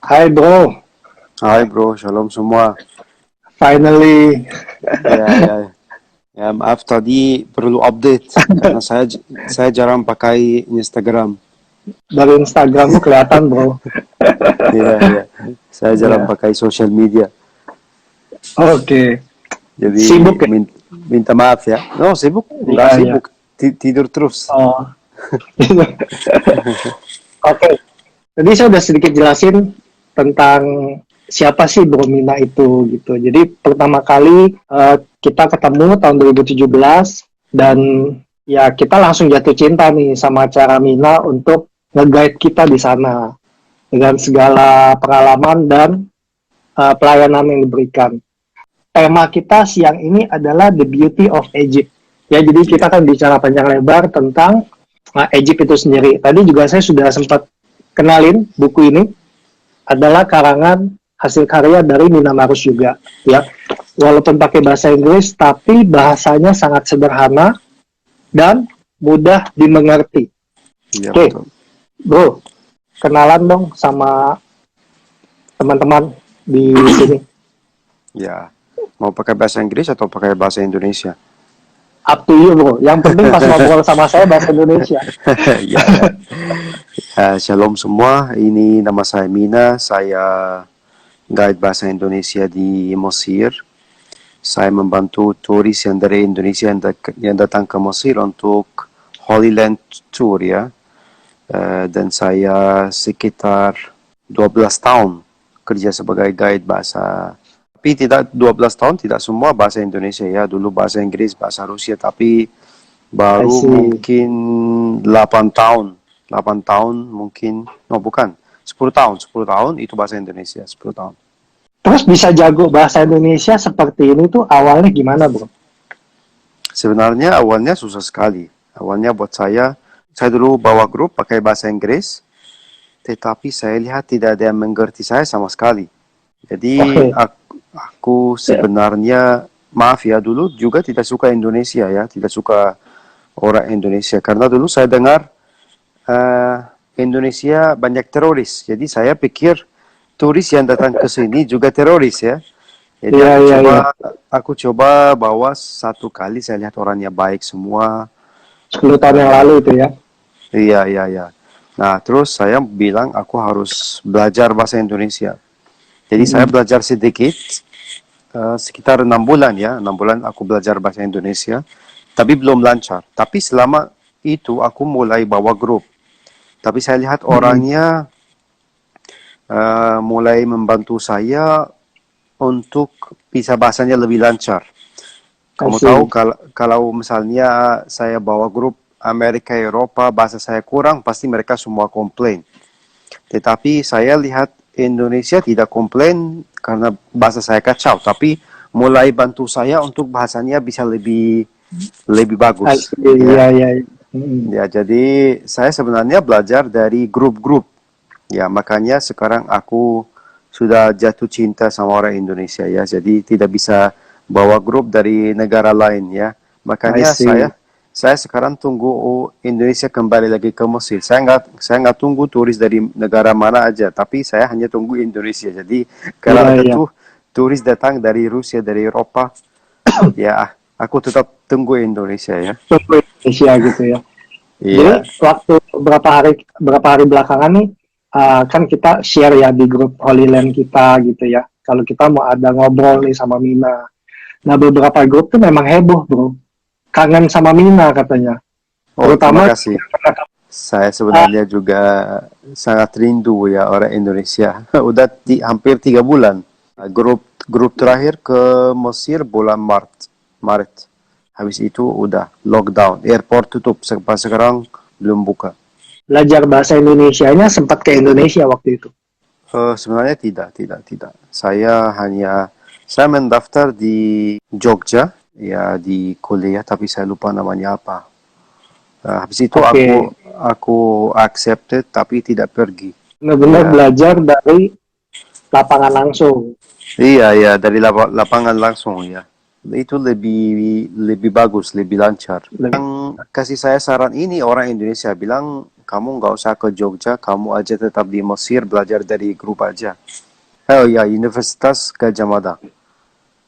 Hai bro, Hai bro, shalom semua. finally. Ya, ya, ya, maaf tadi perlu update karena saya jarang pakai Instagram. Dari Instagrammu kelihatan bro. Iya, iya. Saya jarang Ya, pakai social media. oke. Jadi Sibuk ya? minta maaf ya. No, sibuk? Iya, Enggak iya. sibuk. Tidur terus. Oh, oke. Tadi saya udah sedikit jelasin tentang siapa sih Bro Mina itu gitu. Jadi pertama kali kita ketemu tahun 2017 dan ya kita langsung jatuh cinta nih sama cara Mina untuk nge-guide kita di sana dengan segala pengalaman dan pelayanan yang diberikan. Tema kita siang ini adalah The Beauty of Egypt. Ya, jadi kita Iya, akan bicara panjang lebar tentang Egypt itu sendiri. Tadi juga saya sudah sempat kenalin buku ini adalah karangan hasil karya dari Nina Marus juga. Ya, walaupun pakai bahasa Inggris, tapi bahasanya sangat sederhana dan mudah dimengerti. iya Oke, betul. bro, kenalan dong sama teman-teman di sini. Ya, mau pakai bahasa Inggris atau pakai bahasa Indonesia? Up to you bro. Yang penting pas ngobrol sama saya bahasa Indonesia. Ya, ya. Shalom semua. Ini nama saya Mina. Saya guide bahasa Indonesia di Mesir. Saya membantu turis yang dari Indonesia yang datang ke Mesir untuk Holy Land Tour ya. Dan saya sekitar 12 tahun kerja sebagai guide bahasa. Tapi tidak 12 tahun, tidak semua bahasa Indonesia ya. Dulu bahasa Inggris, bahasa Rusia, tapi I baru see. mungkin 8 tahun. 8 tahun mungkin, no bukan, 10 tahun. 10 tahun itu bahasa Indonesia, 10 tahun. Terus bisa jago bahasa Indonesia seperti ini tuh awalnya gimana bro? Sebenarnya awalnya susah sekali. Awalnya buat saya dulu bawa grup pakai bahasa Inggris, tetapi saya lihat tidak ada yang mengerti saya sama sekali. Jadi Oke. aku sebenarnya, maaf ya, dulu juga tidak suka Indonesia ya, tidak suka orang Indonesia. Karena dulu saya dengar eh, Indonesia banyak teroris. Jadi saya pikir turis yang datang ke sini juga teroris ya. Jadi Iya, iya, iya. aku coba bawa satu kali, saya lihat orangnya baik semua. 10 tahun yang Eh, lalu itu ya. iya, iya, iya. Nah, terus saya bilang aku harus belajar bahasa Indonesia. Jadi saya Mm-mm. belajar sedikit, sekitar 6 bulan ya. 6 bulan aku belajar bahasa Indonesia, tapi belum lancar. Tapi selama itu aku mulai bawa grup. Tapi saya lihat Mm-mm. orangnya mulai membantu saya untuk bisa bahasanya lebih lancar. I Kamu tahu see. kalau misalnya saya bawa grup Amerika Eropa, bahasa saya kurang, pasti mereka semua komplain. Tetapi saya lihat Indonesia tidak komplain karena bahasa saya kacau, tapi mulai bantu saya untuk bahasanya bisa lebih lebih I bagus. see. Iya, Ya, iya, iya. Mm-mm. ya. Jadi saya sebenarnya belajar dari grup-grup. Ya, makanya sekarang aku sudah jatuh cinta sama orang Indonesia ya. Jadi tidak bisa bawa grup dari negara lain ya. I Makanya see. saya sekarang tunggu Indonesia kembali lagi ke Mesir. Saya nggak tunggu turis dari negara mana aja, tapi saya hanya tunggu Indonesia. Jadi kalau Iya, ada iya. turis datang dari Rusia, dari Eropa, ya aku tetap tunggu Indonesia ya. Tunggu Indonesia gitu ya. Jadi Iya, waktu berapa hari belakangan nih kan kita share ya di grup Holy Land kita gitu ya. Kalau kita mau ada ngobrol nih sama Mina. Nah beberapa grup tuh memang heboh bro. Kangen sama Mina katanya. oh terima Terutama kasih. Saya sebenarnya juga sangat rindu ya orang Indonesia. Udah hampir 3 bulan. Grup grup terakhir ke Mesir bulan Maret. Maret. Habis itu udah lockdown. Airport tutup. Sampai sekarang belum buka. belajar bahasa Indonesianya sempat ke Indonesia waktu itu. Sebenarnya tidak. Saya mendaftar di Jogja ya di kuliah, tapi saya lupa namanya apa. Habis itu Oke, aku accepted tapi tidak pergi. benar-benar Ya, belajar dari lapangan langsung. iya, iya, dari lapangan langsung ya. Itu lebih lebih bagus, lebih lancar. kasih saya saran ini, orang Indonesia bilang, kamu nggak usah ke Jogja, kamu aja tetap di Mesir, belajar dari grup aja. Oh ya, Universitas Gadjah Mada.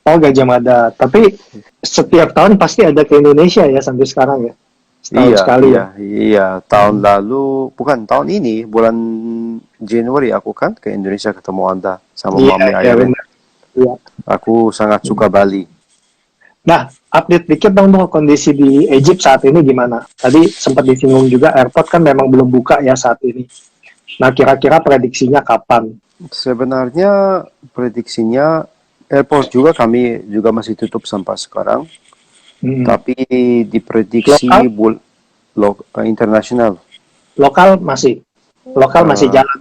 Oh, Gajah Mada. Tapi setiap tahun pasti ada ke Indonesia ya sampai sekarang ya. Setahun Iya, sekali iya, ya. iya. Tahun lalu, bukan tahun ini, bulan Januari aku kan ke Indonesia ketemu Anda sama Iya, Mami iya Aileen. benar. Iya. Aku sangat suka Bali. Nah, update dikit dong tuh kondisi di Egypt saat ini gimana? Tadi sempat disinggung juga airport kan memang belum buka ya saat ini. Nah, kira-kira prediksinya kapan? Sebenarnya prediksinya airport juga kami juga masih tutup sampai sekarang, Hmm. tapi diprediksi Lokal, internasional lokal masih eh, jalan.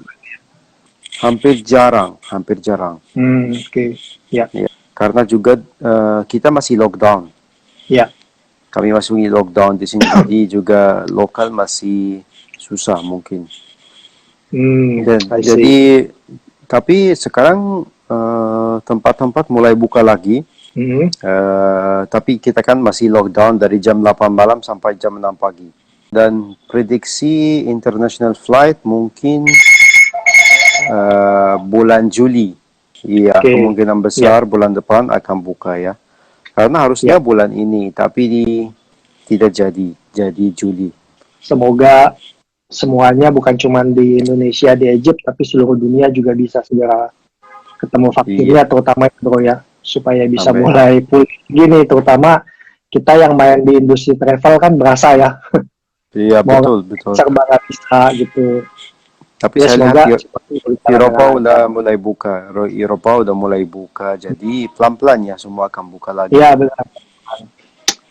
hampir jarang, hampir jarang. Oke. Ya, Ya, karena juga kita masih lockdown. ya. Kami masih lockdown di sini, jadi juga lokal masih susah mungkin. Dan I see. jadi tapi sekarang tempat-tempat mulai buka lagi. Hmm. Tapi kita kan masih lockdown dari jam 8 malam sampai jam 6 pagi. Dan prediksi international flight mungkin bulan Juli. Iya, Oke. kemungkinan Ya, besar bulan depan akan buka ya. Karena harusnya ya. bulan ini, tapi tidak jadi. Jadi Juli. Semoga semuanya bukan cuma di Indonesia, di Egypt, tapi seluruh dunia juga bisa segera ketemu Iya, vaksinnya, terutama itu bro ya, supaya bisa amin. mulai pulih gini, terutama kita yang main di industri travel kan berasa ya, Iya, mau betul, betul. serba nggak bisa gitu. Tapi Ya saya lihat semoga seperti berjalan dengan Eropa lancar. udah mulai buka. Eropa udah mulai buka. Jadi pelan-pelan ya semua akan buka lagi. Iya benar.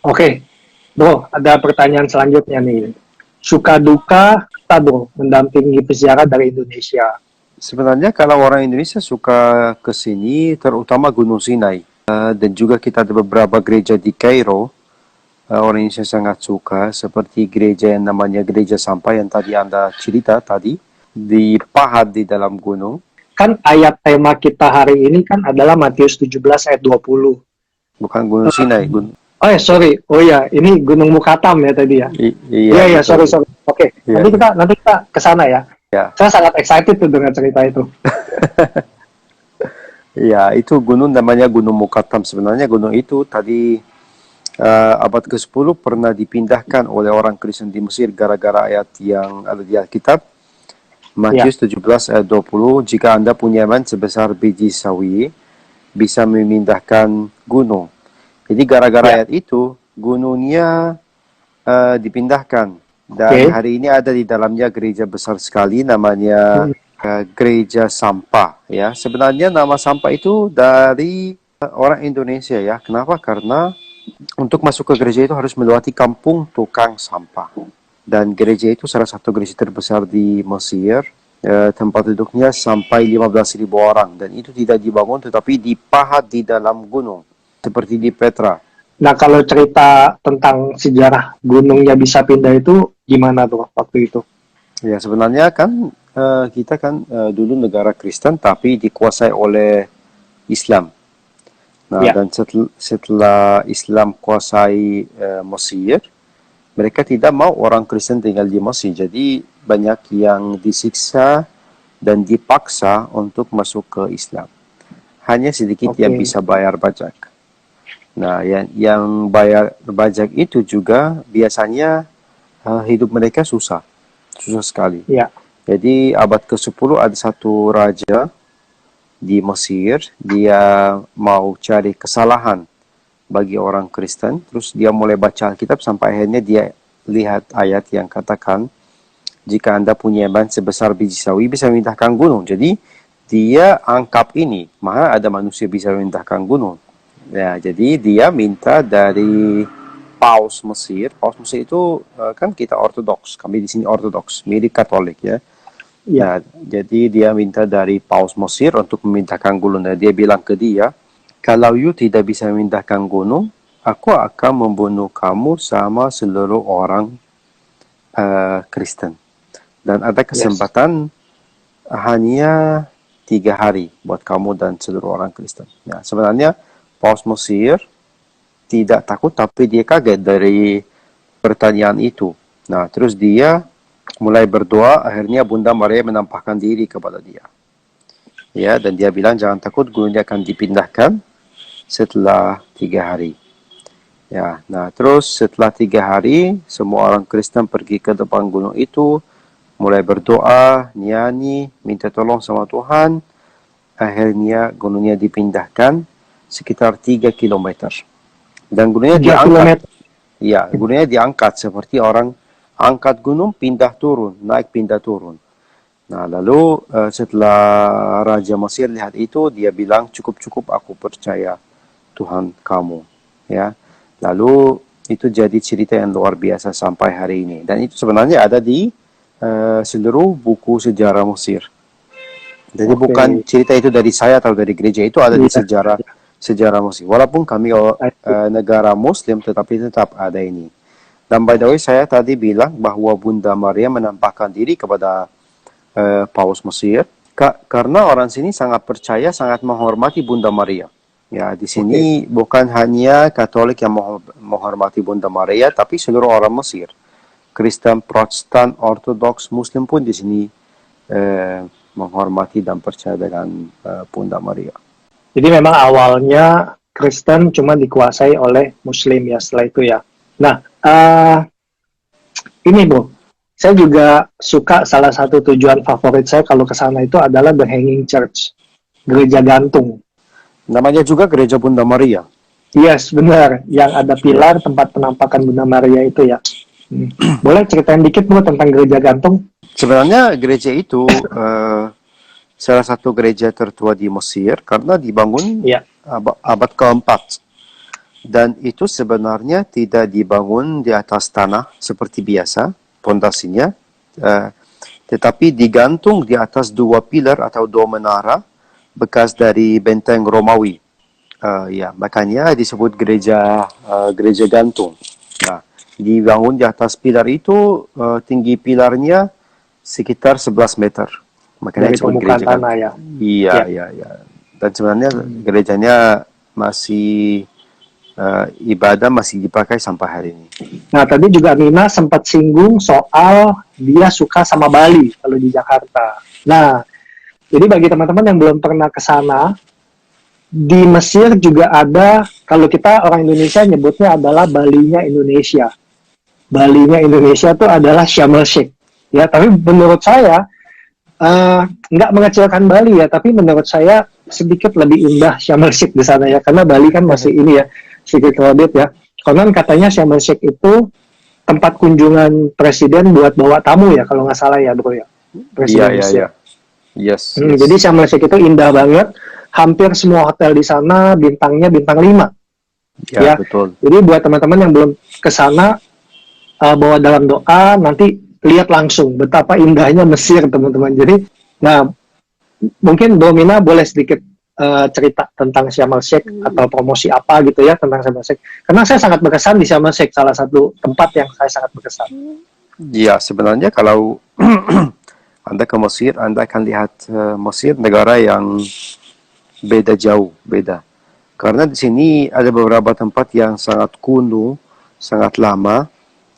Oke, bro, ada pertanyaan selanjutnya nih. Suka duka kita bro mendampingi peziarah dari Indonesia. Sebenarnya kalau orang Indonesia suka ke sini, terutama Gunung Sinai. Dan juga kita ada beberapa gereja di Kairo. Orang Indonesia sangat suka. Seperti gereja yang namanya Gereja Sampah yang tadi Anda cerita tadi. Di pahat di dalam gunung. Kan ayat tema kita hari ini kan adalah Matius 17 ayat 20. Bukan Gunung Sinai. Oh ya, sorry. Oh ya, ini Gunung Mukatam ya tadi ya. Iya, Iya, iya, betul. sorry. Oke, Iya, nanti kita ke sana ya. iya. Saya sangat excited tuh dengan cerita itu. Ya, itu gunung namanya Gunung Mukatam. Sebenarnya gunung itu tadi abad ke-10 pernah dipindahkan oleh orang Kristen di Mesir gara-gara ayat yang ada di Alkitab. Ya, Matius 17 ayat 20, jika Anda punya iman sebesar biji sawi, bisa memindahkan gunung. Jadi gara-gara ya. ayat itu, gunungnya dipindahkan. Dan Oke. hari ini ada di dalamnya gereja besar sekali namanya Hmm, Gereja Sampah. Ya, sebenarnya nama sampah itu dari orang Indonesia ya. Kenapa? Karena untuk masuk ke gereja itu harus melewati kampung tukang sampah. Dan gereja itu salah satu gereja terbesar di Mesir. Tempat duduknya sampai 15.000 orang. Dan itu tidak dibangun tetapi dipahat di dalam gunung. Seperti di Petra. Nah, kalau cerita tentang sejarah gunungnya bisa pindah itu gimana tuh waktu itu? Ya sebenarnya kan kita kan dulu negara Kristen tapi dikuasai oleh Islam. Nah Ya, dan setelah Islam kuasai Mesir, mereka tidak mau orang Kristen tinggal di Mesir. Jadi banyak yang disiksa dan dipaksa untuk masuk ke Islam. Hanya sedikit yang oke. bisa bayar pajak. Nah yang bayar pajak itu juga biasanya hidup mereka susah, susah sekali. Ya, Jadi abad ke-10 ada satu raja di Mesir, dia mau cari kesalahan bagi orang Kristen, terus dia mulai baca Alkitab sampai akhirnya dia lihat ayat yang katakan, jika Anda punya iman sebesar biji sawi bisa memindahkan gunung. Jadi dia angkap ini, mana ada manusia bisa memindahkan gunung. Ya, jadi dia minta dari Paus Mesir. Paus Mesir itu kan kita Ortodoks, kami di sini Ortodoks, mirip Katolik ya. ya. Nah, jadi dia minta dari Paus Mesir untuk memindahkan gunung. Nah, dia bilang ke dia, kalau you tidak bisa memindahkan gunung, aku akan membunuh kamu sama seluruh orang Kristen. Dan ada Yes. kesempatan hanya 3 hari buat kamu dan seluruh orang Kristen. Nah, sebenarnya Paus Mesir tidak takut, tapi dia kaget dari pertanyaan itu. Nah, terus dia mulai berdoa, akhirnya Bunda Maria menampakkan diri kepada dia. Ya, dan dia bilang jangan takut, gunungnya akan dipindahkan setelah 3 hari. Ya, nah terus setelah 3 hari, semua orang Kristen pergi ke depan gunung itu, mulai berdoa, nyanyi, minta tolong sama Tuhan. Akhirnya gunungnya dipindahkan sekitar 3 kilometer. Dan gunungnya 3 diangkat. kilometer. Ya, gunungnya diangkat seperti orang angkat gunung, pindah turun, naik pindah turun. Nah, lalu setelah Raja Mesir lihat itu, dia bilang, cukup-cukup aku percaya Tuhan kamu. Ya, lalu itu jadi cerita yang luar biasa sampai hari ini. Dan itu sebenarnya ada di seluruh buku sejarah Mesir. Jadi bukan cerita itu dari saya atau dari gereja, itu ada di sejarah Mesir. Walaupun kami negara Muslim, tetapi tetap ada ini. Dan by the way, saya tadi bilang bahwa Bunda Maria menampakkan diri kepada Paus Mesir karena orang sini sangat percaya, sangat menghormati Bunda Maria. Ya, di sini bukan hanya Katolik yang menghormati Bunda Maria, tapi seluruh orang Mesir, Kristen, Protestan, Ortodoks, Muslim pun di sini menghormati dan percaya dengan Bunda Maria. Jadi memang awalnya Kristen cuma dikuasai oleh Muslim ya setelah itu ya. Nah, ini Bu, saya juga suka, salah satu tujuan favorit saya kalau ke sana itu adalah The Hanging Church, gereja gantung. Namanya juga gereja Bunda Maria. Yes, benar. Yang ada pilar tempat penampakan Bunda Maria itu ya. Boleh ceritain dikit Bu tentang gereja gantung? Sebenarnya gereja itu salah satu gereja tertua di Mesir karena dibangun abad ke-4. Dan itu sebenarnya tidak dibangun di atas tanah seperti biasa, pondasinya, tetapi digantung di atas 2 pilar atau 2 menara bekas dari benteng Romawi. Ya, makanya disebut gereja gantung. Nah, dibangun di atas pilar itu, tinggi pilarnya sekitar 11 meter. Makanya dari permukaan tanah ya. Iya. Dan sebenarnya gerejanya masih ibadah masih dipakai sampai hari ini. Nah, tadi juga Nina sempat singgung soal dia suka sama Bali kalau di Jakarta. Nah, jadi bagi teman-teman yang belum pernah ke sana, di Mesir juga ada, kalau kita orang Indonesia nyebutnya adalah Balinya Indonesia. Balinya Indonesia itu adalah Sharm el Sheikh. Ya, tapi menurut saya nggak mengecilkan Bali ya, tapi menurut saya sedikit lebih indah Sharm el Sheikh di sana ya, karena Bali kan masih ini ya, sedikit crowded ya. Konon katanya Sharm el Sheikh itu tempat kunjungan presiden buat bawa tamu ya, kalau nggak salah ya bro ya. Iya. Yes. Jadi Sharm el Sheikh itu indah banget. Hampir semua hotel di sana bintangnya bintang 5. Ya, betul. Jadi buat teman-teman yang belum ke sana, bawa dalam doa, nanti lihat langsung betapa indahnya Mesir, teman-teman. Jadi, nah, mungkin Bro Mina boleh sedikit cerita tentang Sharm el Sheikh atau promosi apa gitu ya tentang Sharm el Sheikh. Karena saya sangat berkesan di Sharm el Sheikh, salah satu tempat yang saya sangat berkesan. Ya, sebenarnya kalau Anda ke Mesir, Anda akan lihat Mesir negara yang beda. Karena di sini ada beberapa tempat yang sangat kuno, sangat lama,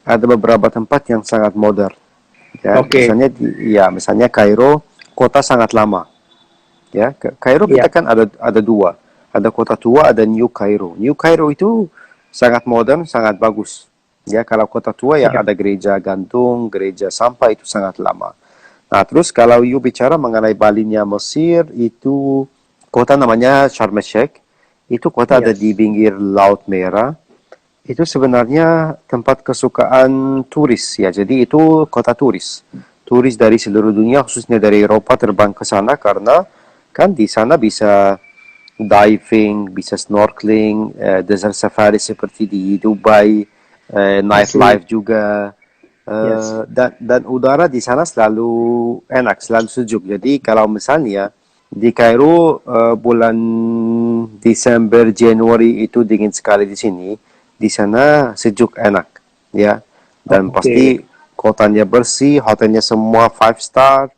ada beberapa tempat yang sangat modern. Ya, misalnya Kairo, kota sangat lama. Ya, Kairo kita kan ada 2. Ada kota tua, ada New Cairo. New Cairo itu sangat modern, sangat bagus. Ya, kalau kota tua yang ada gereja gantung, gereja sampah itu sangat lama. Nah, terus kalau you bicara mengenai Balinya Mesir, itu kota namanya Sharm el Sheikh. Itu kota ada di pinggir Laut Merah. Itu sebenarnya tempat kesukaan turis ya. Jadi itu kota turis. Turis dari seluruh dunia, khususnya dari Eropa terbang ke sana karena kan di sana bisa diving, bisa snorkeling, desert safari seperti di Dubai, nightlife juga. Dan udara di sana selalu enak, selalu sejuk. Jadi kalau misalnya di Kairo bulan Desember, Januari itu dingin sekali di sini, di sana sejuk enak, ya. Dan pasti kotanya bersih, hotelnya semua 5 star,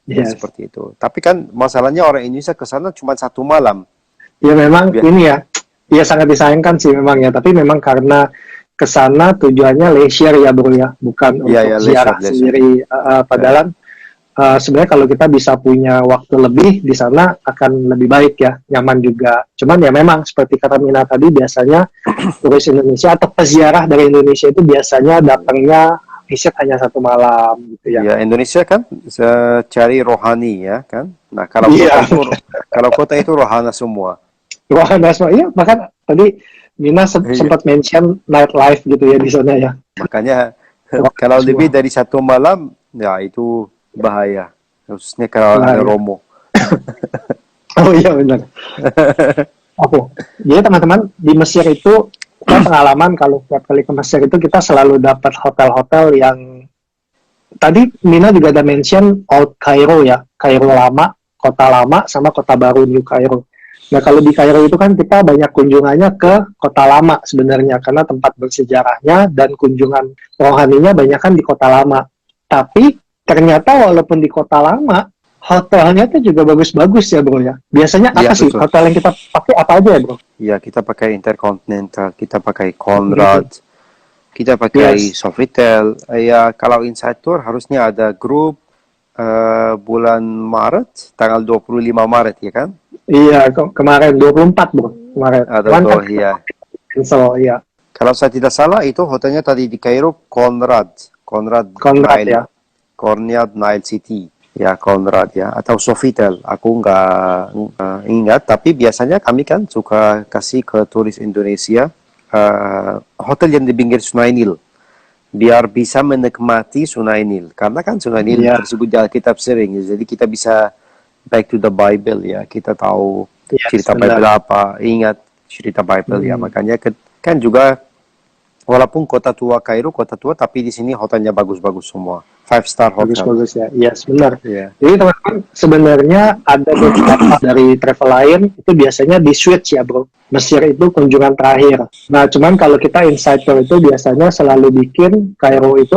seperti itu. Tapi kan masalahnya orang Indonesia ke sana cuma 1 malam. Ya memang ini ya sangat disayangkan sih memang ya. Tapi memang karena ke sana tujuannya leisure ya bro ya, bukan Ya, untuk ya, ziarah leisure. sendiri. Padahal sebenarnya kalau kita bisa punya waktu lebih di sana akan lebih baik ya, nyaman juga. Cuman ya memang seperti kata Mina tadi, biasanya turis Indonesia atau peziarah dari Indonesia itu biasanya datangnya visit hanya 1 malam gitu ya. Ya, Indonesia kan cari rohani ya kan. Nah, Iya, kalau kota itu rohana semua. ruangan asma. Iya, bahkan tadi Mina Iya. sempat mention nightlife gitu ya di sana ya. Makanya Ruangan kalau semua. lebih dari 1 malam, ya itu bahaya. Khususnya kalau Nah, ada ya. romo. Oh iya benar. Oke. Jadi teman-teman di Mesir itu kita pengalaman kalau setiap kali ke Mesir itu kita selalu dapat hotel-hotel yang tadi Mina juga ada mention Old Cairo ya, Kairo lama, kota lama sama kota baru New Cairo. Nah kalau di Kairo itu kan kita banyak kunjungannya ke kota lama sebenarnya karena tempat bersejarahnya dan kunjungan rohaninya banyak kan di kota lama. Tapi ternyata walaupun di kota lama, hotelnya tuh juga bagus-bagus ya bro ya. Biasanya apa Iya, sih betul. hotel yang kita pakai apa aja ya bro? Ya, kita pakai Intercontinental, kita pakai Mhm. Conrad, kita pakai Yes. Sofitel. Ya, kalau inside tour harusnya ada grup bulan Maret, tanggal 25 Maret ya kan? Iya, kemarin 24 bro, kemarin. Atau Cuman kan tuh ya. cancel, iya. Kalau saya tidak salah itu hotelnya tadi di Kairo Conrad, Conrad Konrad Nile, ya. Conrad Nile City. Ya, Conrad ya, atau Sofitel. Aku nggak ingat, tapi biasanya kami kan suka kasih ke turis Indonesia hotel yang di pinggir Sungai Nil, biar bisa menikmati Sungai Nil. Karena kan Sungai Nil Iya, tersebut di Alkitab sering, jadi kita bisa back to the Bible ya. Kita tahu yes, cerita benar. Bible apa, ingat cerita Bible ya. Hmm. Makanya kan juga walaupun kota tua Kairo kota tua, tapi di sini hotelnya bagus-bagus semua. Five star hotel. Bagus-bagus ya. Yes, benar. Ya. Jadi teman-teman, sebenarnya ada beberapa dari travel lain itu biasanya di switch ya bro. Mesir itu kunjungan terakhir. Nah, cuman kalau kita insider itu biasanya selalu bikin Kairo itu,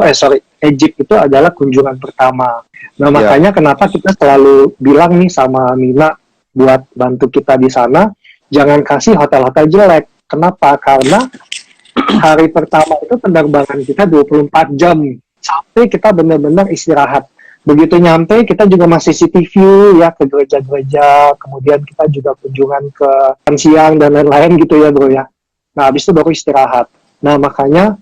Egypt itu adalah kunjungan pertama. Nah, Ya. makanya kenapa kita selalu bilang nih sama Mina buat bantu kita di sana, jangan kasih hotel-hotel jelek. Kenapa? Karena hari pertama itu penerbangan kita 24 jam sampai kita benar-benar istirahat. Begitu nyampe kita juga masih city view ya ke gereja-gereja, kemudian kita juga kunjungan ke makan siang dan lain-lain gitu ya bro ya. Nah habis itu baru istirahat. Nah makanya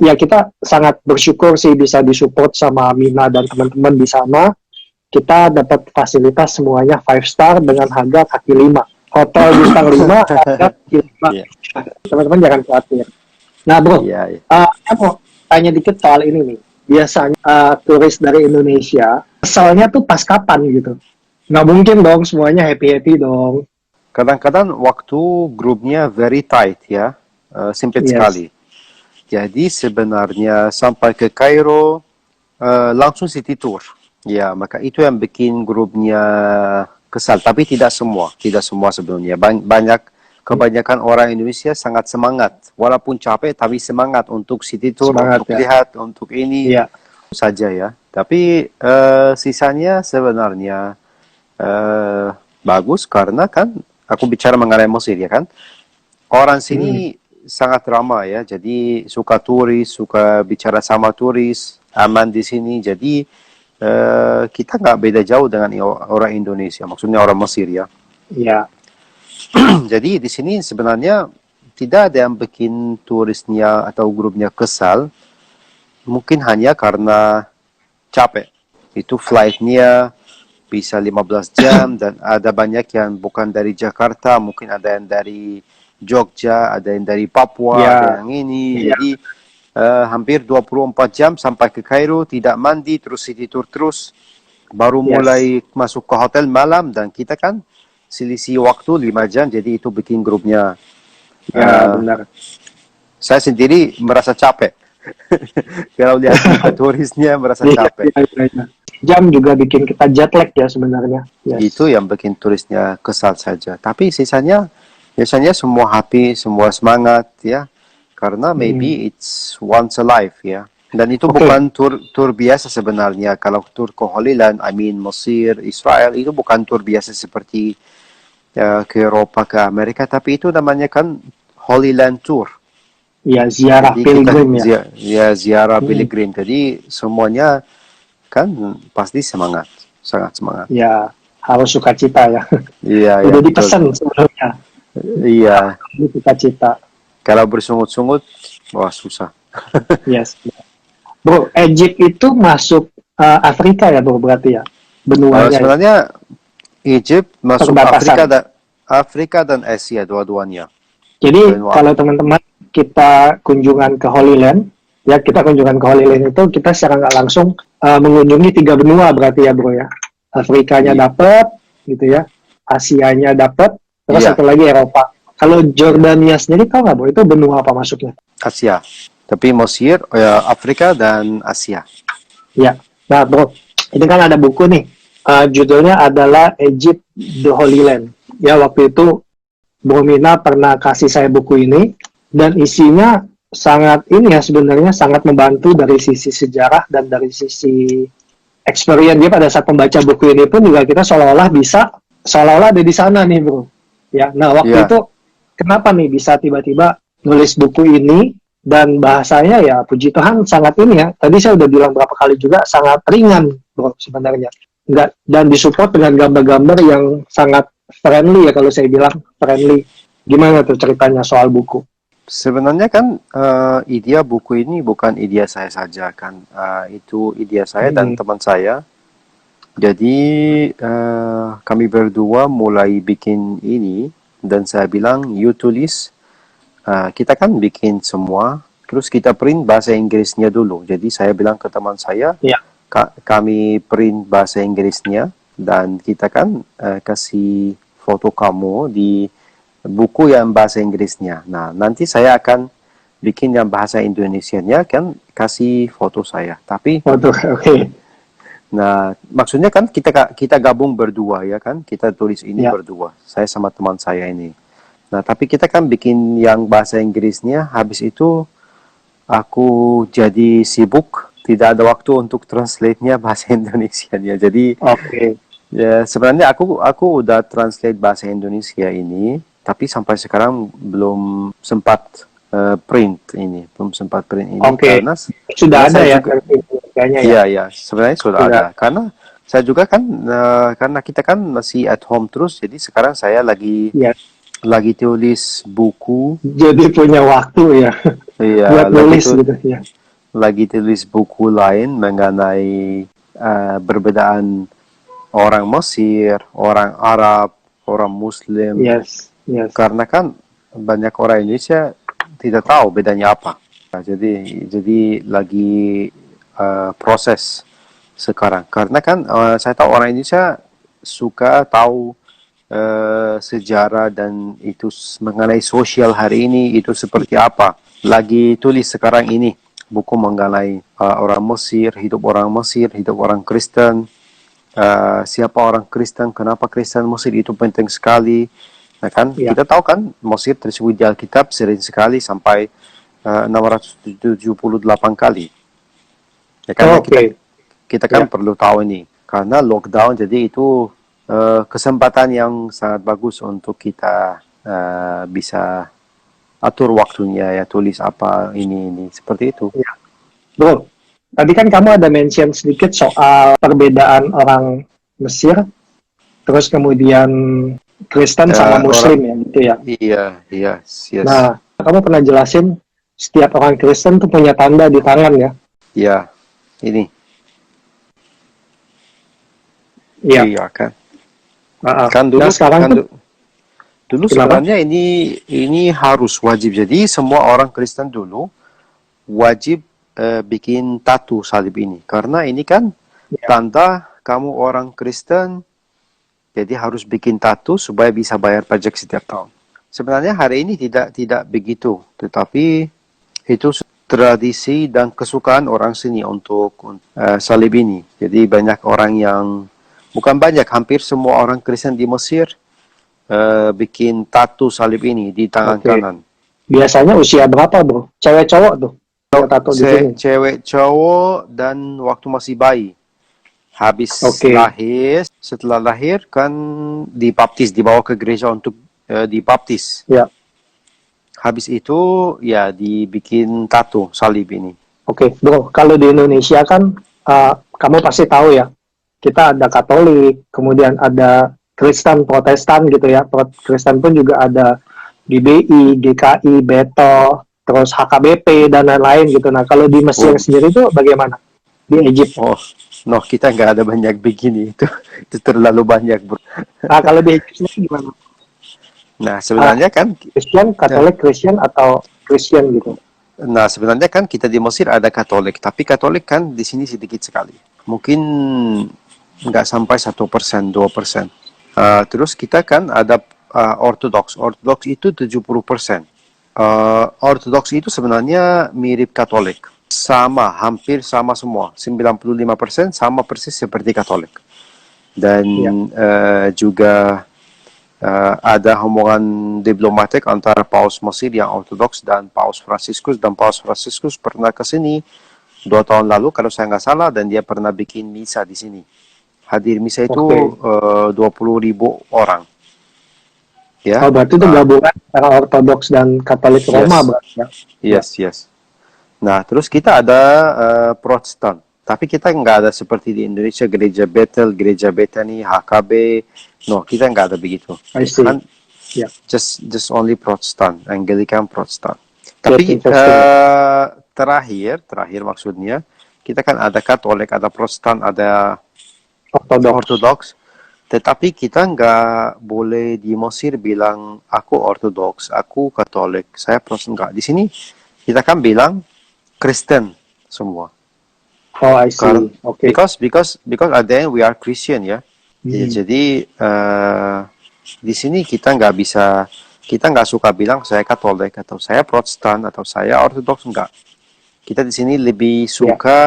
ya kita sangat bersyukur sih bisa disupport sama Mina dan teman-teman di sana. Kita dapat fasilitas semuanya 5 star dengan harga kaki 5. Hotel bintang 5, harga kaki 5. Iya. Teman-teman jangan khawatir. Nah bro, Iya, iya. saya mau tanya dikit soal ini nih. Biasanya turis dari Indonesia, kesalnya tuh pas kapan gitu? Nggak mungkin dong semuanya happy-happy dong. Kadang-kadang waktu grupnya very tight ya, sempit Yes. sekali. Jadi sebenarnya sampai ke Kairo langsung city tour. Ya, maka itu yang bikin grupnya kesal. Tapi tidak semua sebenarnya. Kebanyakan orang Indonesia sangat semangat, walaupun capek tapi semangat untuk city tour, Semangat untuk ya. lihat, untuk ini Iya. saja ya. Tapi sisanya sebenarnya bagus karena kan aku bicara mengenai Mesir ya kan. Orang Hmm. sini sangat ramah ya, jadi suka turis, suka bicara sama turis, aman di sini. Jadi kita nggak beda jauh dengan orang Indonesia, maksudnya orang Mesir ya. Iya. Jadi di sini sebenarnya tidak ada yang bikin turisnya atau grupnya kesal, mungkin hanya karena capek. Itu flightnya bisa 15 jam dan ada banyak yang bukan dari Jakarta, mungkin ada yang dari Jogja, ada yang dari Papua, ada Iya. yang ini. Iya. Jadi hampir 24 jam sampai ke Kairo, tidak mandi, terus city tour terus. Baru Yes. mulai masuk ke hotel malam dan kita kan selisih waktu 5 jam, jadi itu bikin grupnya. Ya eh, benar. saya sendiri merasa capek. Kalau lihat muka turisnya merasa Iya, capek. iya, iya, iya. Jam juga bikin kita jet lag ya sebenarnya. Itu Yes. yang bikin turisnya kesal saja. Tapi sisanya biasanya semua happy, semua semangat ya. Karena Hmm. maybe it's once a life ya. Dan itu Oke. bukan tour biasa sebenarnya. Kalau tour ke Holy Land, I mean Mesir, Israel, itu bukan tour biasa seperti ke Eropa, ke Amerika. Tapi itu namanya kan Holy Land Tour. Ya, ziarah Jadi kita pilgrim ya. ziarah Hmm. piligrim. Jadi semuanya kan pasti semangat, sangat semangat. Ya, harus sukacita ya. Iya, ya Udah betul. dipesan sebelumnya. Iya, Ini sukacita. kalau bersungut-sungut, wah susah. Yes. Bro, Egypt itu masuk Afrika ya, bro, berarti ya? Benuanya ya? Sebenarnya Egypt masuk Perbatasan. Afrika dan Asia dua-duanya. Jadi Benua. kalau teman-teman kita kunjungan ke Holy Land, ya kita kunjungan ke Holy Land itu kita secara nggak langsung mengunjungi tiga benua berarti ya bro ya. Afrikanya I- dapat, gitu ya. Asianya dapat, terus Iya, satu lagi Eropa. Kalau iya, Jordania sendiri tahu nggak bro itu benua apa masuknya? Asia. Tapi Mesir, Afrika dan Asia. Ya. Nah bro, ini kan ada buku nih. Judulnya adalah Egypt the Holy Land. Ya waktu itu Bro Mina pernah kasih saya buku ini dan isinya sangat ini ya sebenarnya sangat membantu dari sisi sejarah dan dari sisi experience dia pada saat membaca buku ini pun juga kita seolah-olah ada di sana nih bro ya. Nah waktu Iya, itu kenapa nih bisa tiba-tiba nulis buku ini dan bahasanya ya puji Tuhan sangat ini ya, tadi saya udah bilang berapa kali juga sangat ringan bro sebenarnya, enggak, dan disupport dengan gambar-gambar yang sangat friendly ya, kalau saya bilang friendly. Gimana tuh ceritanya soal buku? sebenarnya kan ide buku ini bukan ide saya saja kan. Itu ide saya dan Hmm, teman saya. Jadi kami berdua mulai bikin ini dan saya bilang, you tulis. Kita kan bikin semua, terus kita print bahasa Inggrisnya dulu. Jadi saya bilang ke teman saya, ya, kami print bahasa Inggrisnya dan kita kan kasih foto kamu di buku yang bahasa Inggrisnya. Nah, nanti saya akan bikin yang bahasa Indonesianya kan kasih foto saya. Tapi waduh, oke, nah, maksudnya kan kita gabung berdua ya kan, kita tulis ini ya, berdua. Saya sama teman saya ini. Nah, tapi kita kan bikin yang bahasa Inggrisnya, habis itu aku jadi sibuk, tidak ada waktu untuk translate-nya bahasa Indonesianya. Jadi oke, ya sebenarnya aku udah translate bahasa Indonesia ini, tapi sampai sekarang belum sempat print ini, belum sempat print ini oke. karena Sudah ada saya ya juga, versi Indonesianya ya? iya ya sebenarnya sudah ada, Sudah, karena saya juga kan karena kita kan masih at home terus, jadi sekarang saya ya. lagi tulis buku, Jadi punya waktu ya iya buat nulis gitu ya. lagi tulis buku lain mengenai perbedaan orang Mesir, orang Arab, orang Muslim. Yes, yes. Karena kan banyak orang Indonesia tidak tahu bedanya apa. Nah, jadi lagi proses sekarang. Karena kan saya tahu orang Indonesia suka tahu sejarah dan itu mengenai sosial hari ini itu seperti apa. Lagi tulis sekarang ini buku mengenai orang Mesir, hidup orang Kristen, siapa orang Kristen, kenapa Kristen Mesir itu penting sekali. Nah kan, Ya. kita tahu kan Mesir tersebut di Alkitab sering sekali sampai 678 kali. Ya karena Oke, kita kan ya. perlu tahu ini. Karena lockdown, jadi itu kesempatan yang sangat bagus untuk kita bisa atur waktunya ya, tulis apa ini seperti itu. Ya. Bro, tadi kan kamu ada mention sedikit soal perbedaan orang Mesir, terus kemudian Kristen sama Orang Muslim ya, gitu ya. iya yes. Nah, kamu pernah jelasin setiap orang Kristen tuh punya tanda di tangan ya? Ya, ini Iya. iya kan. Uh-uh. Kan Nah, dulu sekarang kan tuh dulu kenapa? sebenarnya ini harus wajib. Jadi semua orang Kristen dulu wajib bikin tato salib ini. Karena ini kan Ya. tanda kamu orang Kristen, jadi harus bikin tato supaya bisa bayar pajak setiap tahun. Sebenarnya hari ini tidak begitu, tetapi itu tradisi dan kesukaan orang sini untuk salib ini. Jadi banyak orang yang, bukan banyak, hampir semua orang Kristen di Mesir bikin tato salib ini di tangan Oke. kanan. Biasanya usia berapa, bro? Cewek cowok tuh punya tato di sini. Cewek, cowok, dan waktu masih bayi. Habis Oke. lahir, setelah lahir kan dibaptis, dibawa ke gereja untuk dibaptis. Ya. Habis itu ya dibikin tato salib ini. Oke, bro, kalau di Indonesia kan kamu pasti tahu ya, kita ada Katolik, kemudian ada Kristen, Protestan gitu ya. Kristen pun juga ada GBI, GKI, Beto, terus HKBP dan lain-lain gitu. Nah, kalau di Mesir Oh, sendiri itu bagaimana? Di Egypt. oh, no, kita nggak ada banyak begini itu terlalu banyak bro. Nah, kalau di Egypt sendiri gimana? Nah Ah, sebenarnya kan, Kristen, nah, Katolik, Kristen atau Kristen gitu? nah, sebenarnya kan kita di Mesir ada Katolik, tapi Katolik kan di sini sedikit sekali. Mungkin nggak sampai 1%, 2%. Terus kita kan ada Ortodoks. Ortodoks itu 70%. Ortodoks itu sebenarnya mirip Katolik. Sama, hampir sama semua. 95% sama persis seperti Katolik. Dan Iya. juga ada hubungan diplomatik antara Paus Mesir yang Ortodoks dan Paus Fransiskus. Dan Paus Fransiskus pernah ke sini 2 tahun lalu kalau saya nggak salah, dan dia pernah bikin misa di sini. Hadir misa itu Oke. 20.000 orang, Oh, ya. berarti itu gabungan antara Ortodoks dan Katolik Roma Yes, berarti ya? Ya. yes. Nah, terus kita ada Protestan. Tapi kita nggak ada seperti di Indonesia, gereja Bethel, gereja Bethany, HKB. No, kita nggak ada begitu. I Kita kan see. Ya. just only Protestant, Anglican Protestant. That's Tapi interesting. terakhir maksudnya, kita kan ada Katolik, ada Protestan, ada Ortodoks. Ortodoks. Tetapi kita nggak boleh di Mesir bilang aku Ortodoks, aku Katolik, saya Protestan, nggak. Di sini kita kan bilang Kristen semua. Oh, I Karena see. Oke. because at the end we are Christian ya. Ya, Mhm. jadi di sini kita nggak suka bilang saya Katolik atau saya Protestan atau saya Ortodoks, enggak. Kita di sini lebih Ya. suka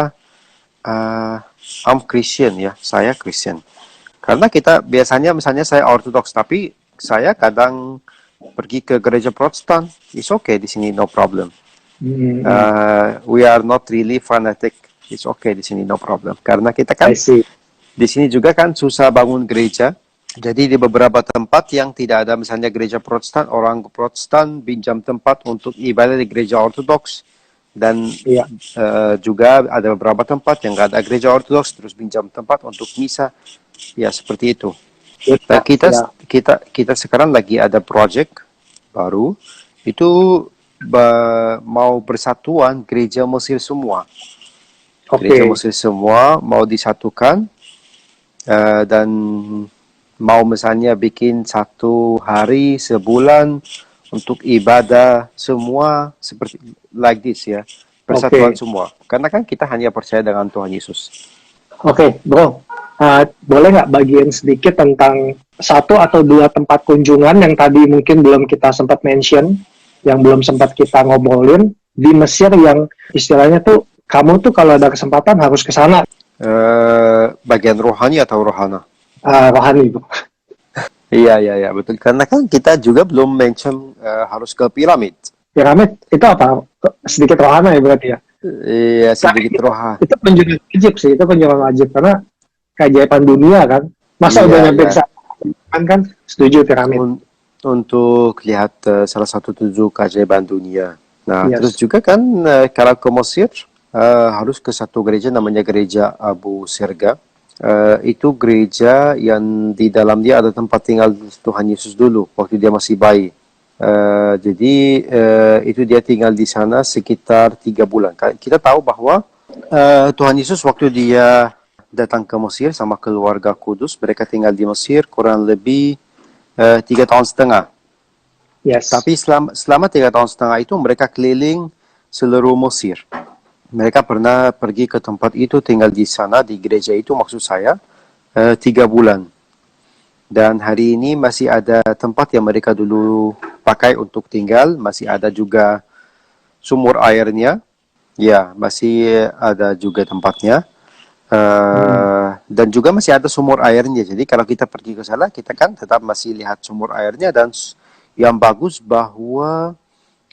I'm Christian ya, saya Christian. Karena kita biasanya misalnya saya Ortodoks tapi saya kadang pergi ke gereja Protestan, it's okay di sini, no problem. Mhm. We are not really fanatic, it's okay di sini, no problem. Karena kita I kan see. di sini juga kan susah bangun gereja. Jadi di beberapa tempat yang tidak ada misalnya gereja Protestan, orang Protestan pinjam tempat untuk ibadah di gereja Ortodoks. Dan Iya. juga ada beberapa tempat yang nggak ada gereja Ortodoks, terus pinjam tempat untuk misa. Ya seperti itu. Iya. Nah, kita Ya. kita kita sekarang lagi ada project baru. Itu mau persatuan gereja Mesir semua. Gereja Oke. Mesir semua mau disatukan, dan mau misalnya bikin 1 hari sebulan untuk ibadah semua seperti like this ya, persatuan Oke. semua. Karena kan kita hanya percaya dengan Tuhan Yesus. Oke, bro. Boleh nggak bagiin sedikit tentang satu atau dua tempat kunjungan yang tadi mungkin belum kita sempat mention, yang belum sempat kita ngobrolin di Mesir yang istilahnya tuh kamu tuh kalau ada kesempatan harus ke sana. Bagian rohani atau rohana? Rohani, bro. Iya betul. Karena kan kita juga belum mention harus ke piramid. Piramid itu apa? Sedikit rohana ya berarti ya. Iya Tapi sedikit rohani. itu kunjungan wajib sih, itu kunjungan wajib karena keajaiban dunia kan. Masa udah nyampe Iya. ke sana kan setuju piramid. Untuk lihat salah satu 7 keajaiban dunia. Nah, terus Yes. juga kan kalau ke Mesir harus ke satu gereja namanya gereja Abu Sirga. Itu gereja yang di dalam dia ada tempat tinggal Tuhan Yesus dulu waktu dia masih bayi. Jadi itu dia tinggal di sana sekitar 3 bulan. Kita tahu bahwa Tuhan Yesus waktu dia datang ke Mesir sama keluarga kudus, mereka tinggal di Mesir kurang lebih 3 tahun setengah. Yes. Tapi selama 3 tahun setengah itu mereka keliling seluruh Mesir. Mereka pernah pergi ke tempat itu, tinggal di sana, di gereja itu maksud saya, 3 bulan. Dan hari ini masih ada tempat yang mereka dulu pakai untuk tinggal, masih ada juga sumur airnya. Ya, masih ada juga tempatnya. Dan juga masih ada sumur airnya. Jadi kalau kita pergi ke sana, kita kan tetap masih lihat sumur airnya. Dan yang bagus bahwa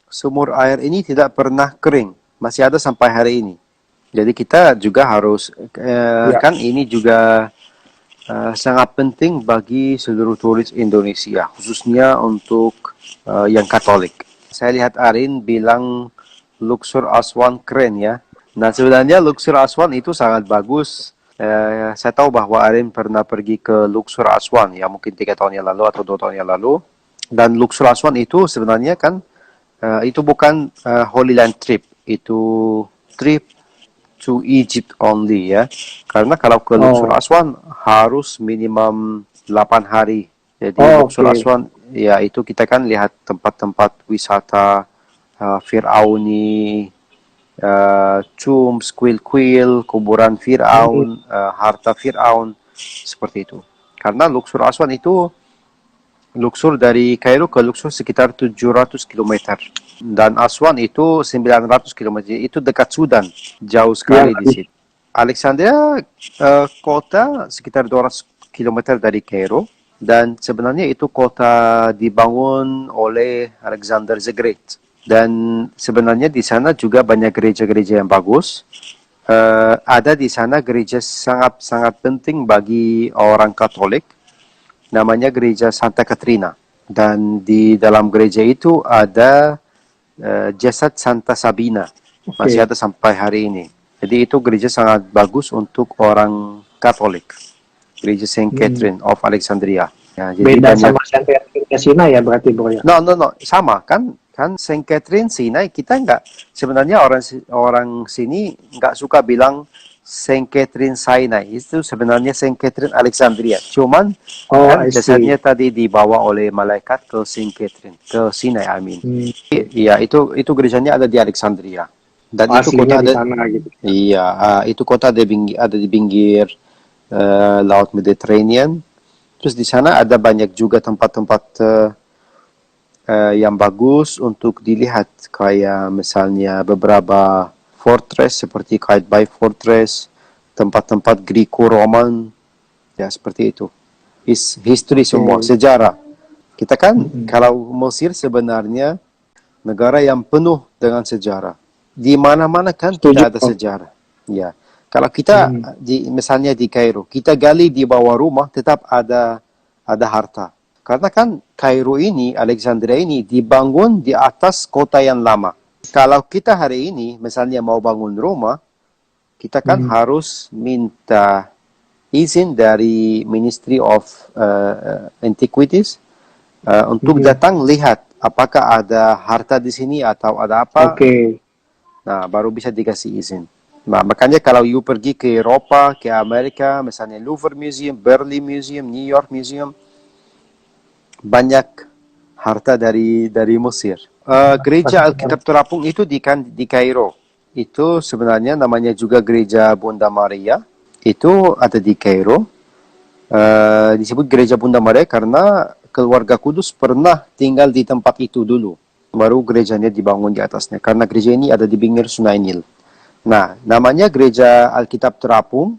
sumur air ini tidak pernah kering. Masih ada sampai hari ini. Jadi kita juga harus, Ya. kan ini juga sangat penting bagi seluruh turis Indonesia, khususnya untuk yang Katolik. Saya lihat Arin bilang Luxor Aswan keren ya. Nah sebenarnya Luxor Aswan itu sangat bagus. Saya tahu bahwa Arin pernah pergi ke Luxor Aswan ya mungkin 3 tahun yang lalu atau 2 tahun yang lalu. Dan Luxor Aswan itu sebenarnya kan itu bukan Holy Land trip, itu trip to Egypt only ya. Karena kalau ke Luxor Aswan harus minimum 8 hari. Jadi Luxor Aswan ya itu kita kan lihat tempat-tempat wisata Firauni, Tombs, kuil-kuil, kuburan Firaun, harta Firaun seperti itu. Karena Luxor Aswan itu Luxor dari Kairo ke Luxor sekitar 700 km. Dan Aswan itu 900 km. Itu dekat Sudan. Jauh sekali di situ. Alexandria kota sekitar 200 km dari Kairo. Dan sebenarnya itu kota dibangun oleh Alexander the Great. Dan sebenarnya di sana juga banyak gereja-gereja yang bagus. Ada di sana gereja sangat-sangat penting bagi orang Katolik. Namanya gereja Santa Caterina. Dan di dalam gereja itu ada jasad Santa Sabina. Masih ada sampai hari ini. Jadi itu gereja sangat bagus untuk orang Katolik. Gereja Saint Catherine of Alexandria. Ya, jadi beda banyak... sama Saint Catherine ke Sinai ya berarti bro ya? No, sama kan Saint Catherine Sinai kita nggak sebenarnya orang sini nggak suka bilang Saint Catherine Sinai, itu sebenarnya Saint Catherine Alexandria. Cuman kan jasadnya tadi dibawa oleh malaikat ke Saint Catherine, ke Sinai, Iya, itu gerejanya ada di Alexandria. Dan itu kota ada sana, gitu. Iya, itu kota ada di pinggir Laut Mediterranean. Terus di sana ada banyak juga tempat-tempat yang bagus untuk dilihat, kayak misalnya beberapa fortress seperti Qaitbay Fortress, tempat-tempat Greco-Roman, ya seperti itu. History semua, sejarah. Kita kan kalau Mesir sebenarnya negara yang penuh dengan sejarah. Di mana-mana kan kita ada sejarah. Ya. Kalau kita misalnya di Kairo, kita gali di bawah rumah tetap ada harta. Karena kan Kairo ini, Alexandria ini dibangun di atas kota yang lama. Kalau kita hari ini misalnya mau bangun rumah, kita kan harus minta izin dari Ministry of Antiquities untuk datang lihat apakah ada harta di sini atau ada apa. Nah, baru bisa dikasih izin. Nah, makanya kalau you pergi ke Eropa, ke Amerika, misalnya Louvre Museum, Berlin Museum, New York Museum, banyak harta dari Mesir. Gereja Alkitab Terapung itu di Kairo. Itu sebenarnya namanya juga Gereja Bunda Maria. Itu ada di Kairo. Disebut Gereja Bunda Maria karena keluarga Kudus pernah tinggal di tempat itu dulu. Baru gerejanya dibangun di atasnya. Karena gereja ini ada di pinggir Sungai Nil. Nah, namanya Gereja Alkitab Terapung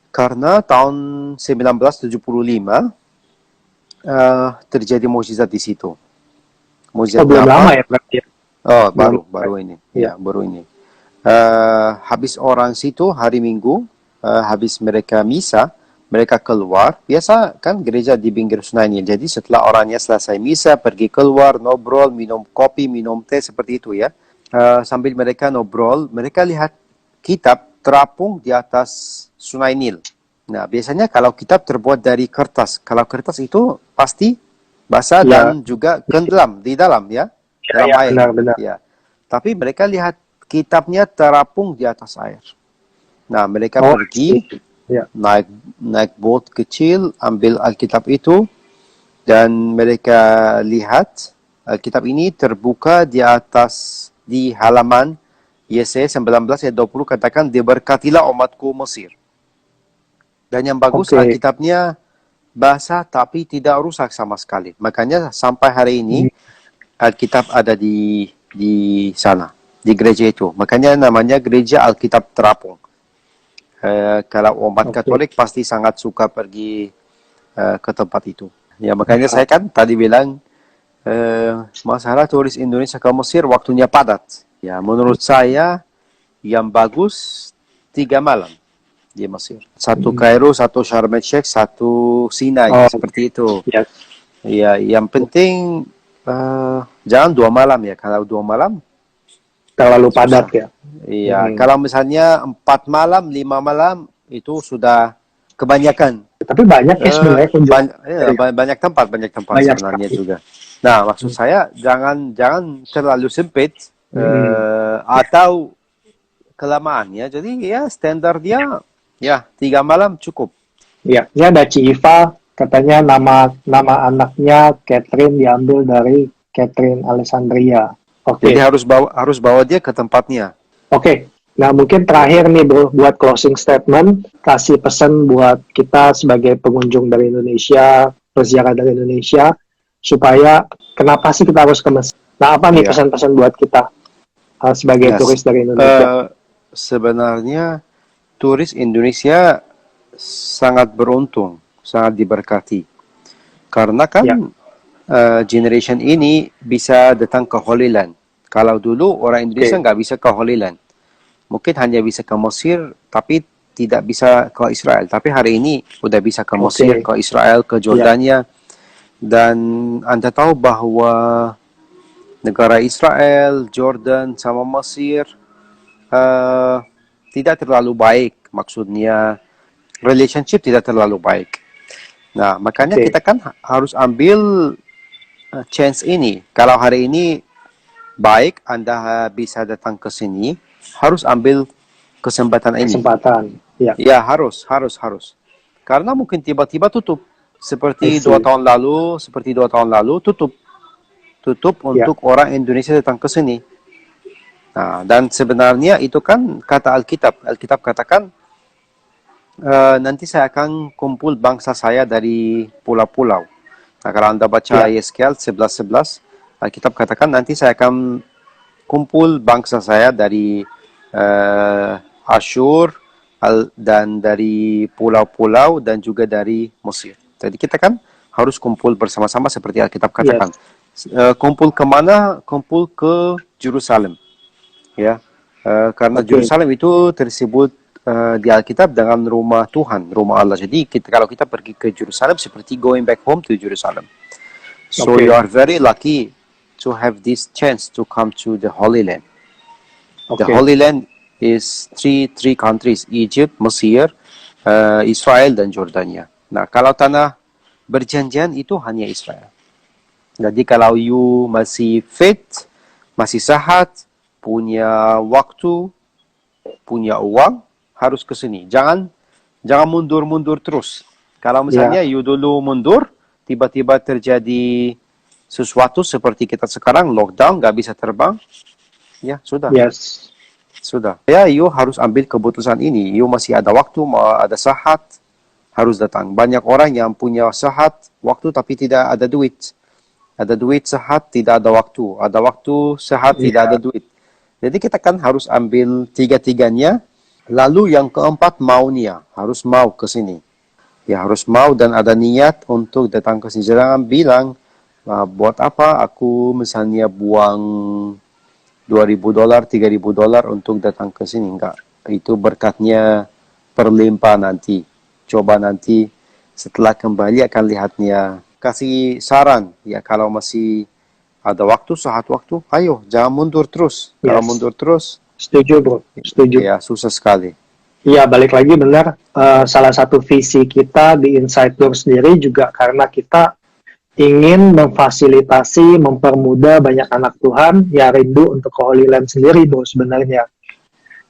karena tahun 1975 terjadi mukjizat di situ. Mukjizat belum lama ya berarti? Oh, baru ini. Ya, baru ini. Habis orang situ hari Minggu, habis mereka misa, mereka keluar. Biasa kan gereja di pinggir Sungai Nil. Jadi setelah orangnya selesai misa, pergi keluar, ngobrol, minum kopi, minum teh, seperti itu ya. Sambil mereka ngobrol, mereka lihat kitab terapung di atas Sungai Nil. Nah, biasanya kalau kitab terbuat dari kertas. Kalau kertas itu pasti basah dan juga tenggelam di dalam ya. Dalam air. Benar. Ya. Tapi mereka lihat kitabnya terapung di atas air. Nah, mereka pergi, naik boat kecil, ambil Alkitab itu, dan mereka lihat Alkitab ini terbuka di atas, di halaman Yesaya 19 ayat 20 katakan, diberkatilah umatku Mesir. Dan yang bagus Alkitabnya basah tapi tidak rusak sama sekali. Makanya sampai hari ini Alkitab ada di sana, di gereja itu. Makanya namanya Gereja Alkitab Terapung. Kalau umat Katolik pasti sangat suka pergi ke tempat itu. Ya, makanya saya kan tadi bilang masalah turis Indonesia ke Mesir waktunya padat. Ya, menurut saya yang bagus 3 malam di Mesir. 1 Kairo, 1 Sharm el Sheikh, 1 Sinai, seperti itu. Ya, yang penting Jangan 2 malam ya. Kalau 2 malam Terlalu padat susah. ya. Iya, kalau misalnya 4 malam, 5 malam itu sudah kebanyakan. Tapi banyak ya sebenarnya kunjungan dari Banyak tempat banyak sebenarnya sekali. juga. Nah, maksud saya jangan terlalu sempit Hmm. atau kelamaannya. Jadi ya standar dia ya 3 malam cukup. Ya, ini ada Civa, katanya nama nama anaknya Catherine diambil dari Catherine Alessandria. Jadi Oke, harus bawa dia ke tempatnya. oke. Nah, mungkin Ya. terakhir nih bro, buat closing statement, kasih pesan buat kita sebagai pengunjung dari Indonesia, peziarah dari Indonesia, supaya kenapa sih kita harus ke Mesir? Nah, apa nih Iya. pesan-pesan buat kita sebagai Yes. turis dari Indonesia? Sebenarnya turis Indonesia sangat beruntung, sangat diberkati. Karena Ya, kan generation ini bisa datang ke Holy Land. Kalau dulu orang Indonesia oke, nggak bisa ke Holy Land. Mungkin hanya bisa ke Mesir, tapi tidak bisa ke Israel. Tapi hari ini udah bisa ke Mesir, oke, ke Israel, ke ya, Jordania. Dan Anda tahu bahwa negara Israel, Jordan, sama Mesir eh, tidak terlalu baik. Maksudnya relationship tidak terlalu baik. Nah, makanya oke, kita kan harus ambil chance ini. Kalau hari ini baik Anda bisa datang ke sini, harus ambil kesempatan ini. kesempatan. Ya, Ya, harus. Karena mungkin tiba-tiba tutup. I Seperti dua see. tahun lalu, seperti 2 tahun lalu tutup. Tutup Ya, untuk orang Indonesia datang ke sini. Nah, dan sebenarnya itu kan kata Alkitab. Alkitab katakan, nanti saya akan kumpul bangsa saya dari pulau-pulau. Nah, kalau Anda baca ya, Yeskiel 11:11, Alkitab katakan nanti saya akan kumpul bangsa saya dari Asyur dan dari pulau-pulau dan juga dari Mesir. Jadi kita kan harus kumpul bersama-sama seperti Alkitab katakan. yes, Kumpul kemana? Kumpul ke Yerusalem. Ya, karena oke, Yerusalem itu tersebut di Alkitab dengan rumah Tuhan, rumah Allah. Jadi kalau kita pergi ke Yerusalem seperti going back home to Jerusalem. So you oke, are very lucky to have this chance to come to the Holy Land. The oke, Holy Land is three countries: Egypt, Mesir, Israel dan Jordania. Nah, kalau tanah berjanjian itu hanya Israel. Jadi kalau you masih fit, masih sehat, punya waktu, punya uang, harus ke sini. Jangan mundur-mundur terus. Kalau misalnya ya, you dulu mundur, tiba-tiba terjadi sesuatu seperti kita sekarang, lockdown, nggak bisa terbang, ya sudah. yes, Sudah. Ya, you harus ambil keputusan ini. You masih ada waktu, ada sehat, harus datang. Banyak orang yang punya sehat, waktu, tapi tidak ada duit. Ada duit, sehat, tidak ada waktu. Ada waktu, sehat, tidak ada iya, duit. Jadi kita kan harus ambil tiga-tiganya. Lalu yang keempat, maunya. Harus mau ke sini. Ya, harus mau dan ada niat untuk datang ke sini. Jangan bilang, buat apa aku misalnya buang $2.000, $3.000 untuk datang ke sini. Enggak. Itu berkatnya berlimpah nanti. Coba nanti setelah kembali akan lihatnya. Kasih saran, ya kalau masih ada waktu, saat waktu, ayo jangan mundur terus. Kalau yes, mundur terus, setuju bro, setuju. ya susah sekali. Iya, balik lagi benar. Salah satu visi kita di Inside Tour sendiri juga karena kita ingin memfasilitasi, mempermudah banyak anak Tuhan yang rindu untuk ke Holy Land sendiri, bro, sebenarnya.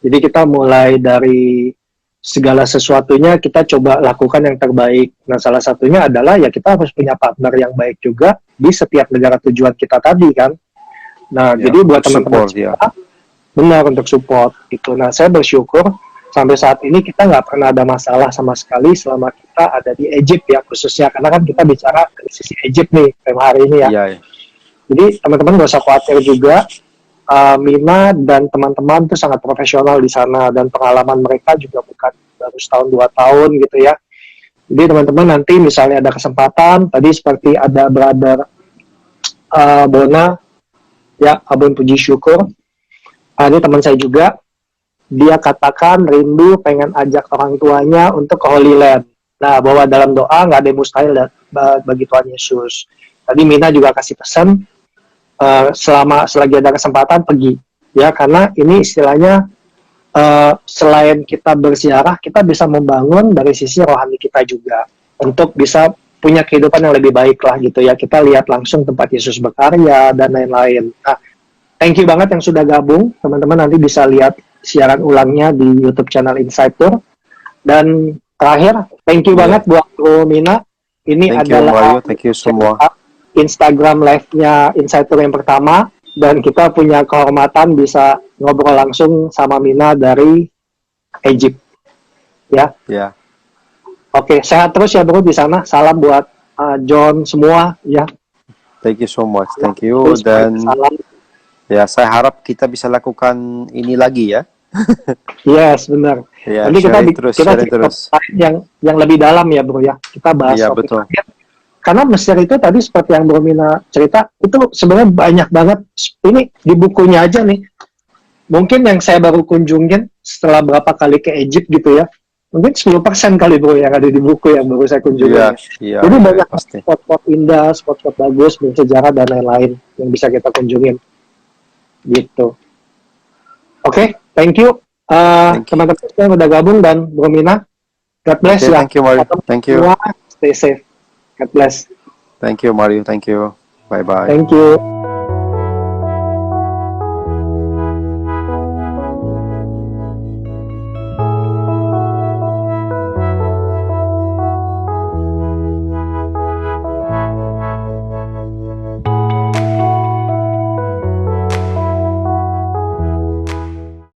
Jadi kita mulai dari segala sesuatunya kita coba lakukan yang terbaik. Nah, salah satunya adalah ya kita harus punya partner yang baik juga di setiap negara tujuan kita tadi kan. Nah, Ya, jadi buat untuk teman-teman support ya. semua, benar untuk support itu. Nah, saya bersyukur sampai saat ini kita nggak pernah ada masalah sama sekali selama kita ada di Egypt ya khususnya karena kan kita bicara dari sisi Egypt nih tema hari ini ya. Iya, Jadi teman-teman nggak usah khawatir juga. Mina dan teman-teman tuh sangat profesional di sana dan pengalaman mereka juga bukan baru setahun 2 tahun gitu ya. Jadi teman-teman nanti misalnya ada kesempatan tadi seperti ada brother Bona ya Abun Puji Syukur. Ini teman saya juga dia katakan rindu pengen ajak orang tuanya untuk ke Holy Land. Nah, bahwa dalam doa nggak ada yang mustahil bagi Tuhan Yesus. Tadi Mina juga kasih pesan, selagi ada kesempatan pergi ya, karena ini istilahnya selain kita berziarah, kita bisa membangun dari sisi rohani kita juga untuk bisa punya kehidupan yang lebih baik lah gitu ya. Kita lihat langsung tempat Yesus berkarya dan lain-lain. Nah, thank you banget yang sudah gabung. Teman-teman nanti bisa lihat siaran ulangnya di YouTube channel Inside Tour. Dan terakhir, thank you banget buat Bro Mina. Ini Thank you adalah Mario, thank you semua. Instagram live-nya Inside Tour yang pertama. Dan kita punya kehormatan bisa ngobrol langsung sama Mina dari Egypt. Ya. Ya, Oke, sehat terus ya bro di sana. Salam buat John semua ya. thank you so much, thank you. Terus Dan salam. ya, saya harap kita bisa lakukan ini lagi ya. Yes, benar. Ya, Nanti kita sharing terus, kita sharing terus. yang lebih dalam ya bro ya. Kita bahas Iya, topik betul. lain. Karena Mesir itu tadi seperti yang Bro Mina cerita, itu sebenarnya banyak banget. Ini di bukunya aja nih. Mungkin yang saya baru kunjungin setelah berapa kali ke Egypt gitu ya. Mungkin 10% kali bro yang ada di buku yang baru saya kunjungin. Iya, Jadi iya, banyak pasti. spot-spot indah, spot-spot bagus, bersejarah dan lain-lain yang bisa kita kunjungin. Gitu. Oke, thank you. Thank you. Teman-teman yang udah gabung dan Bro Mina. God bless Okay, ya. thank you Mario, thank you. Semua stay safe. God bless. Thank you Mario, thank you. Bye bye. Thank you.